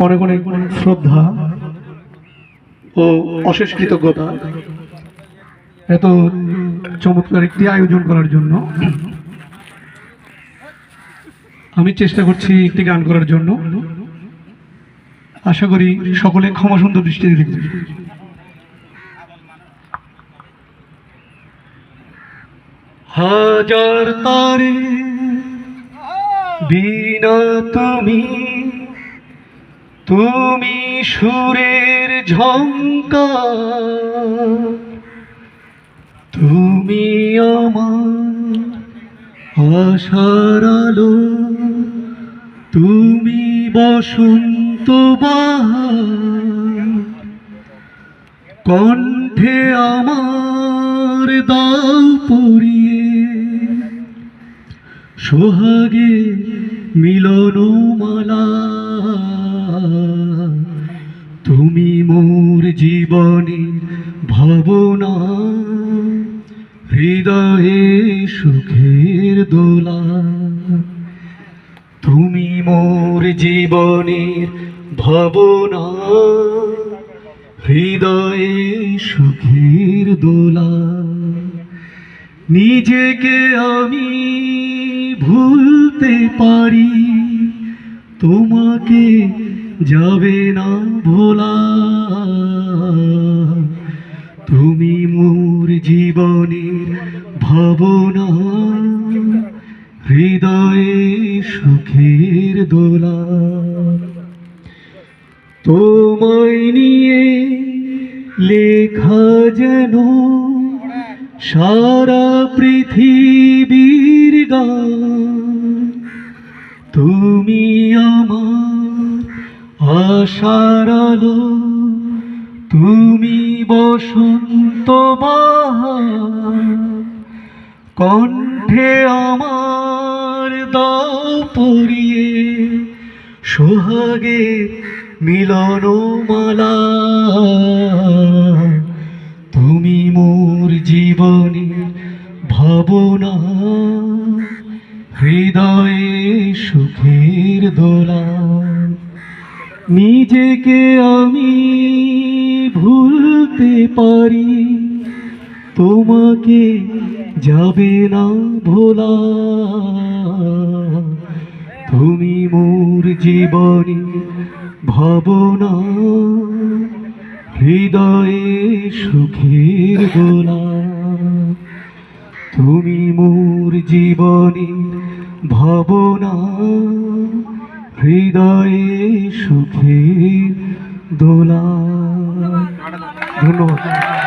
অনেক অনেক শ্রদ্ধা ও অশেষ কৃতজ্ঞতা এত চমৎকার একটি আয়োজন করার জন্য। আমি চেষ্টা করছি একটি গান করার জন্য, আশা করি সকলে ক্ষমা সুন্দর দৃষ্টিতে দেখবেন। হাজার তারে বিনা তুমি, তুমি সুরের ঝংকার, তুমি আমার আশার আলো, তুমি বসন্ত বাহার, কণ্ঠে আমার দাও পরিয়ে সোহাগে মিলনমালা, তুমি মোর জীবনের ভাবনা, হৃদয়ে সুখের দোলা, তুমি মোর জীবনের ভাবনা, হৃদয়ে সুখের দোলা। নিজেকে আমি ভুলতে পারি, তোমাকে যাবে না ভোলা, তুমি মোর জীবনের ভাবনা, হৃদয়ে সুখের দোলা। তোমায় নিয়ে লেখা যেন সারা পৃথিবীর গান, তুমি আমার আশার আলো, তুমি বসন্ত বাহার, কণ্ঠে আমার দাও পরিয়ে সোহাগে মিলনমালা, তুমি মোর জীবনের ভাবনা, হৃদয়ে সুখের দোলা। নিজেকে আমি ভুলতে পারি, তোমাকে যাবে না ভোলা, তুমি মোর জীবনে ভাবনা, হৃদয়ে সুখের দোলা, তুমি মোর জীবনে ভাবনা, হৃদয়ে সুখের দোলা। ধন্যবাদ।